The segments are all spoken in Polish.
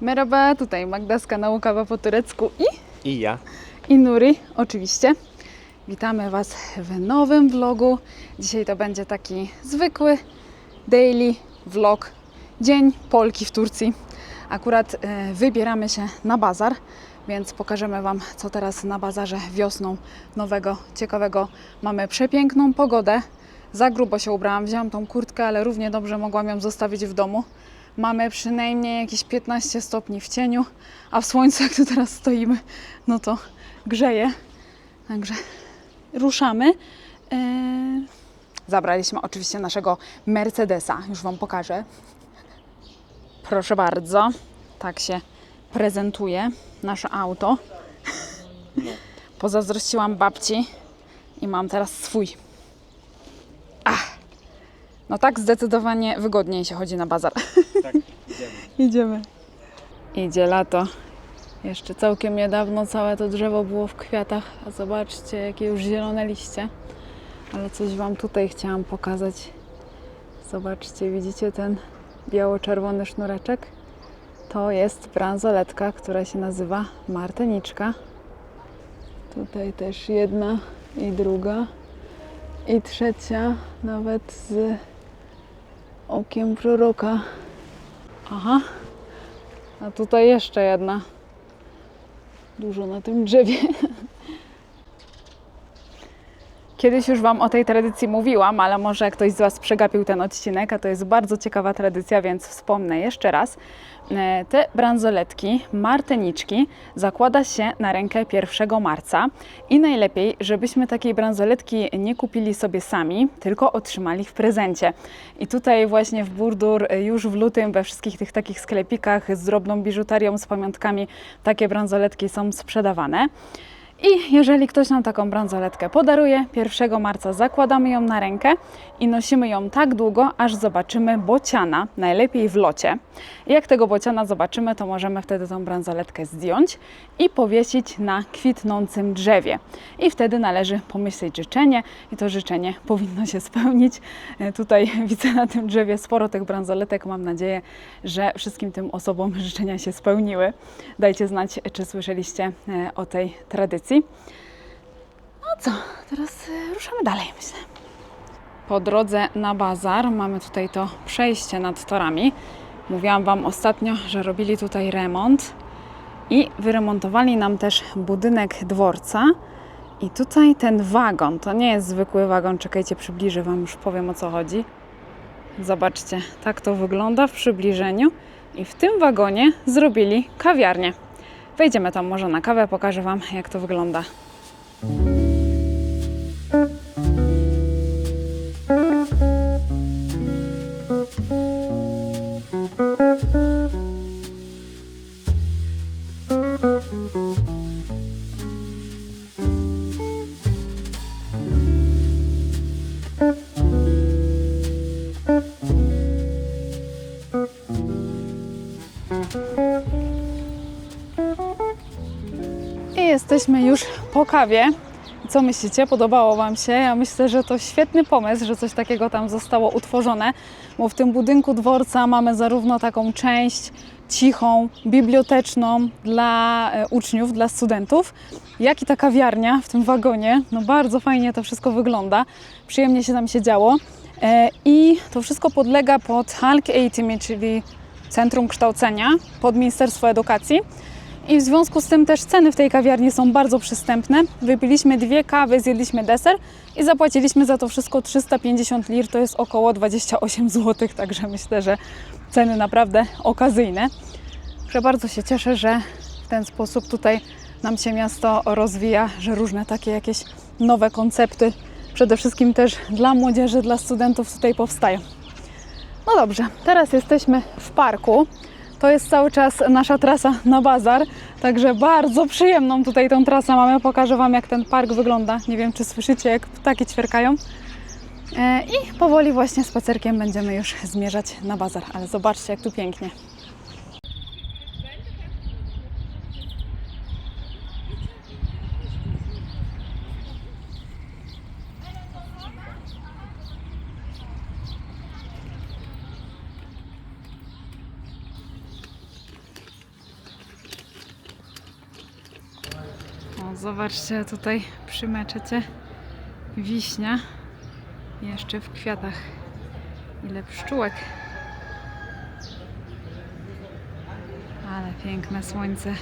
Merhaba, tutaj Magda z kanału Kawa po turecku I ja. i Nuri, oczywiście. Witamy Was w nowym vlogu. Dzisiaj to będzie taki zwykły daily vlog, dzień Polki w Turcji. Akurat wybieramy się na bazar, więc pokażemy Wam, co teraz na bazarze wiosną nowego, ciekawego. Mamy przepiękną pogodę. Za grubo się ubrałam, wzięłam tą kurtkę, ale równie dobrze mogłam ją zostawić w domu. Mamy przynajmniej jakieś 15 stopni w cieniu, a w słońcu, jak tu teraz stoimy, no to grzeje. Także ruszamy. Zabraliśmy oczywiście naszego Mercedesa, już Wam pokażę. Proszę bardzo, tak się prezentuje nasze auto. Pozazdrościłam babci i mam teraz swój. No tak zdecydowanie wygodniej się chodzi na bazar. Tak, idziemy. Idziemy. Idzie lato. Jeszcze całkiem niedawno całe to drzewo było w kwiatach, a zobaczcie, jakie już zielone liście. Ale coś Wam tutaj chciałam pokazać. Zobaczcie, widzicie ten biało-czerwony sznureczek? To jest bransoletka, która się nazywa marteniczka. Tutaj też jedna i druga i trzecia, nawet z okiem proroka. Aha, a tutaj jeszcze jedna. Dużo na tym drzewie. Kiedyś już Wam o tej tradycji mówiłam, ale może ktoś z Was przegapił ten odcinek, a to jest bardzo ciekawa tradycja, więc wspomnę jeszcze raz. Te bransoletki, marteniczki zakłada się na rękę 1 marca i najlepiej, żebyśmy takiej bransoletki nie kupili sobie sami, tylko otrzymali w prezencie. I tutaj właśnie w Burdur już w lutym we wszystkich tych takich sklepikach z drobną biżuterią, z pamiątkami takie bransoletki są sprzedawane. I jeżeli ktoś nam taką bransoletkę podaruje, 1 marca zakładamy ją na rękę i nosimy ją tak długo, aż zobaczymy bociana, najlepiej w locie. I jak tego bociana zobaczymy, to możemy wtedy tą bransoletkę zdjąć i powiesić na kwitnącym drzewie. I wtedy należy pomyśleć życzenie i to życzenie powinno się spełnić. Tutaj widzę na tym drzewie sporo tych bransoletek. Mam nadzieję, że wszystkim tym osobom życzenia się spełniły. Dajcie znać, czy słyszeliście o tej tradycji. No co, teraz ruszamy dalej, myślę. Po drodze na bazar mamy tutaj to przejście nad torami. Mówiłam Wam ostatnio, że robili tutaj remont i wyremontowali nam też budynek dworca. I tutaj ten wagon, to nie jest zwykły wagon, czekajcie, przybliżę Wam, już powiem, o co chodzi. Zobaczcie, tak to wygląda w przybliżeniu i w tym wagonie zrobili kawiarnię. Wejdziemy tam może na kawę, pokażę Wam, jak to wygląda. Jesteśmy już po kawie. Co myślicie? Podobało Wam się? Ja myślę, że to świetny pomysł, że coś takiego tam zostało utworzone, bo w tym budynku dworca mamy zarówno taką część cichą, biblioteczną dla uczniów, dla studentów, jak i ta kawiarnia w tym wagonie. No bardzo fajnie to wszystko wygląda. Przyjemnie się tam siedziało. I to wszystko podlega pod Halk Eğitimi, czyli Centrum Kształcenia, pod Ministerstwo Edukacji. I w związku z tym też ceny w tej kawiarni są bardzo przystępne. Wypiliśmy 2 kawy, zjedliśmy deser i zapłaciliśmy za to wszystko 350 lir, to jest około 28 zł, także myślę, że ceny naprawdę okazyjne. Że bardzo się cieszę, że w ten sposób tutaj nam się miasto rozwija, że różne takie jakieś nowe koncepty, przede wszystkim też dla młodzieży, dla studentów tutaj powstają. No dobrze, teraz jesteśmy w parku. To jest cały czas nasza trasa na bazar, także bardzo przyjemną tutaj tą trasę mamy. Pokażę Wam, jak ten park wygląda. Nie wiem, czy słyszycie, jak ptaki ćwierkają. I powoli właśnie spacerkiem będziemy już zmierzać na bazar, ale zobaczcie, jak tu pięknie. O, zobaczcie tutaj przy meczecie wiśnia jeszcze w kwiatach. Ile pszczółek. Ale piękne słońce.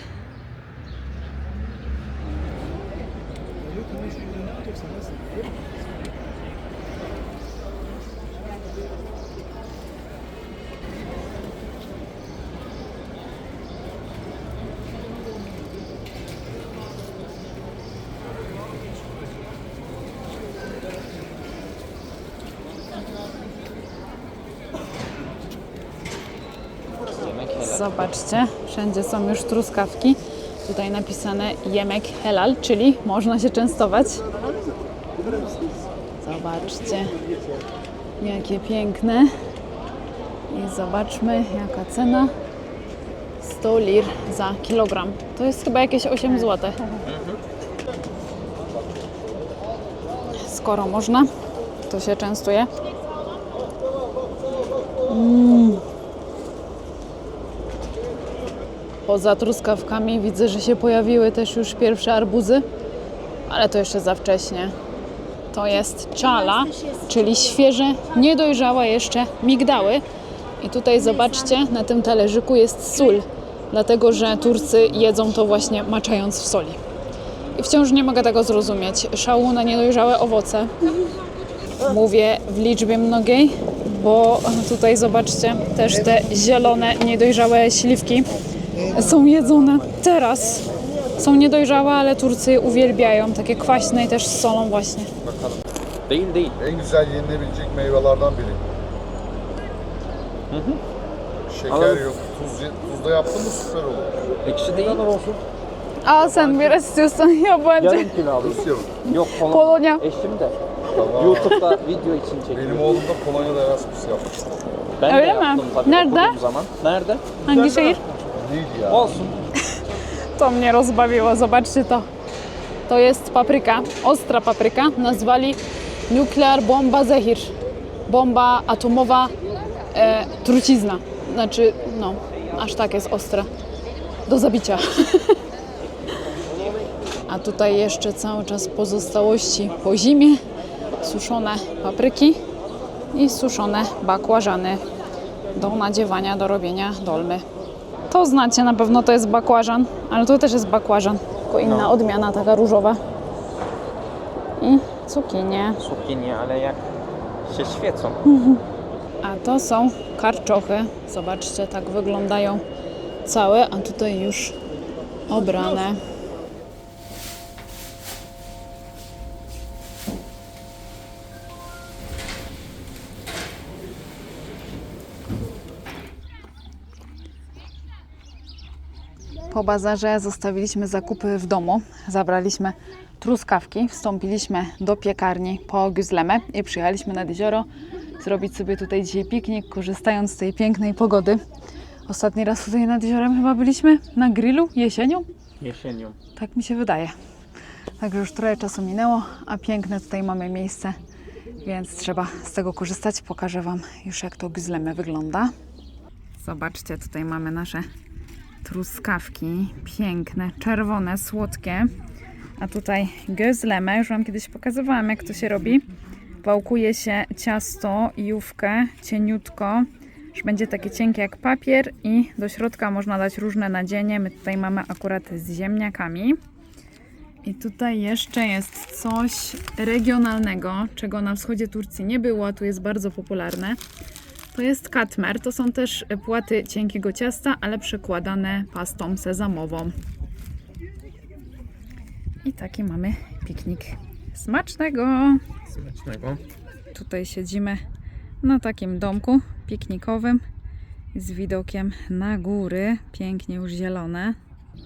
Zobaczcie, wszędzie są już truskawki. Tutaj napisane Yemek Helal, czyli można się częstować. Zobaczcie, jakie piękne. I zobaczmy, jaka cena. 100 lir za kilogram. To jest chyba jakieś 8 zł. Skoro można, to się częstuje. Poza truskawkami widzę, że się pojawiły też już pierwsze arbuzy, ale to jeszcze za wcześnie. To jest czala, czyli świeże, niedojrzałe jeszcze migdały. I tutaj zobaczcie, na tym talerzyku jest sól, dlatego że Turcy jedzą to właśnie maczając w soli. I wciąż nie mogę tego zrozumieć. Szału na niedojrzałe owoce. Mówię w liczbie mnogiej, bo tutaj zobaczcie, też te zielone, niedojrzałe śliwki są jedzone teraz. Są niedojrzałe, ale Turcy je uwielbiają. Takie kwaśne i też z solą właśnie. Değil değil. En güzel yenilebilecek meyvelerden biri. Şeker Anladım. yok, tuzda yaptın mı süper olur. Ekşi değil. A sen biraz istiyorsan ya bence. Yarım kilo alayım. Rusya mı? Yok Polonya. Polonya. Eşim de. Tamam. YouTube'da video için çekiyor. Benim oğlum da Polonya'da Erasmus yapmıştı. Ben Öyle de mi? yaptım tabii Nerede? okuduğum zaman. Nerede? Hangi şehir? Neydi ya? Olsun. To mnie rozbawiło, zobaczcie to. To jest papryka, ostra papryka. Nazwali Nuclear Bomba Zehir. Bomba atomowa trucizna. Znaczy, no, aż tak jest ostra. Do zabicia. A tutaj jeszcze cały czas pozostałości po zimie. Suszone papryki i suszone bakłażany do nadziewania, do robienia dolmy. To znacie, na pewno to jest bakłażan, ale to też jest bakłażan, tylko inna odmiana, taka różowa. I cukinie. Cukinie, ale jak się świecą. A to są karczochy. Zobaczcie, tak wyglądają całe, a tutaj już obrane. Po bazarze zostawiliśmy zakupy w domu, zabraliśmy truskawki, wstąpiliśmy do piekarni po Güzleme i przyjechaliśmy nad jezioro zrobić sobie tutaj dzisiaj piknik, korzystając z tej pięknej pogody. Ostatni raz tutaj nad jeziorem chyba byliśmy na grillu jesienią, Jesienią. tak mi się wydaje. Także już trochę czasu minęło, a piękne tutaj mamy miejsce, więc trzeba z tego korzystać. Pokażę Wam już, jak to Güzleme wygląda. Zobaczcie, tutaj mamy nasze truskawki, piękne, czerwone, słodkie. A tutaj Güzleme, już Wam kiedyś pokazywałam, jak to się robi. Wałkuje się ciasto, jówkę, cieniutko, już będzie takie cienkie jak papier i do środka można dać różne nadzienie. My tutaj mamy akurat z ziemniakami. I tutaj jeszcze jest coś regionalnego, czego na wschodzie Turcji nie było, a tu jest bardzo popularne. To jest katmer, to są też płaty cienkiego ciasta, ale przekładane pastą sezamową. I taki mamy piknik. Smacznego! Smacznego. Tutaj siedzimy na takim domku piknikowym z widokiem na góry, pięknie już zielone.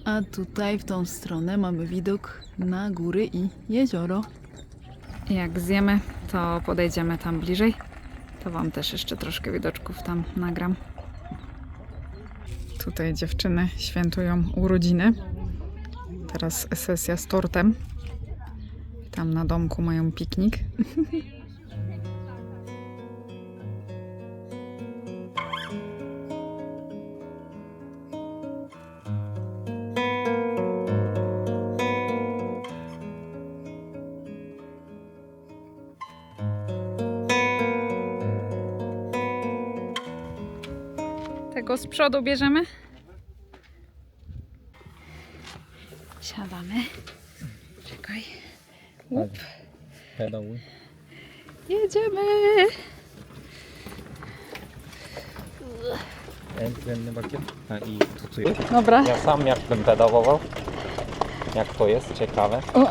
A tutaj w tą stronę mamy widok na góry i jezioro. Jak zjemy, to podejdziemy tam bliżej. To Wam też jeszcze troszkę widoczków tam nagram. Tutaj dziewczyny świętują urodziny. Teraz sesja z tortem. Tam na domku mają piknik. Tego z przodu bierzemy. Siadamy. Czekaj. Łup. Pedały. Jedziemy. Ten bakiet. A i tu jest. Dobra. Ja sam jak bym pedałował. Jak to jest, ciekawe. O.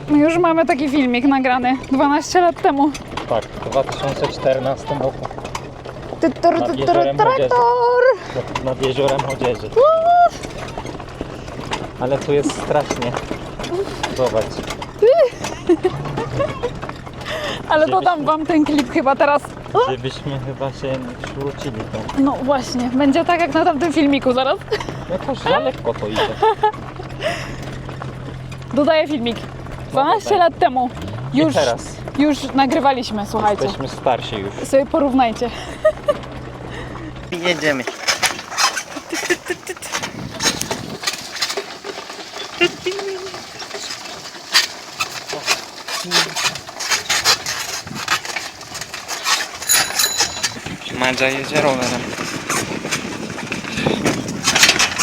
My już mamy taki filmik nagrany 12 lat temu. Tak, w 2014 roku Traktor! nad jeziorem Odzieży. Ale tu jest strasznie. Zobacz. Ale dodam wam ten klip chyba teraz. Żebyśmy chyba się nie przywrócili to. No właśnie, będzie tak jak na tamtym filmiku zaraz. Jakoś za lekko to idzie. Dodaję filmik. 12 lat temu. I teraz. Już nagrywaliśmy, słuchajcie. Jesteśmy starsi już. Sobie porównajcie. Jedziemy. Madzia jedzie rowerem.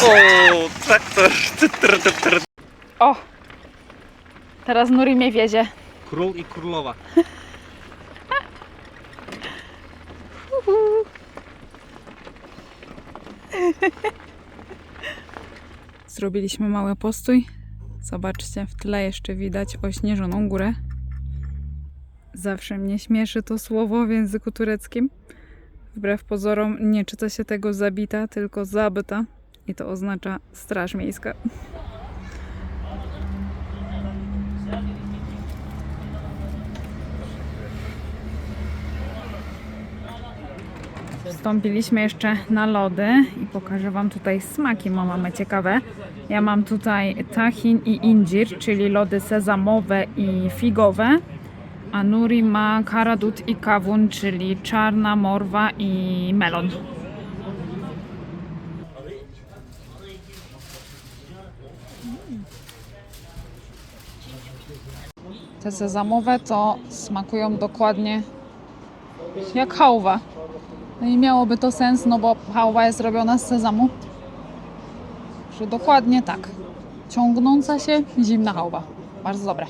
O, traktor. O! Teraz Nuri mnie wiezie. Król i królowa. Zrobiliśmy mały postój. Zobaczcie, w tle jeszcze widać ośnieżoną górę. Zawsze mnie śmieszy to słowo w języku tureckim. Wbrew pozorom nie czyta się tego zabita, tylko zabyta. I to oznacza straż miejska. Wstąpiliśmy jeszcze na lody i pokażę wam tutaj smaki, bo mamy ciekawe. Ja mam tutaj tahin i indzir, czyli lody sezamowe i figowe. A Nuri ma karadut i kawun, czyli czarna morwa i melon. Te sezamowe to smakują dokładnie jak chałwa. No i miałoby to sens, no bo chałwa jest robiona z sezamu. Że dokładnie tak. Ciągnąca się zimna chałwa. Bardzo dobre.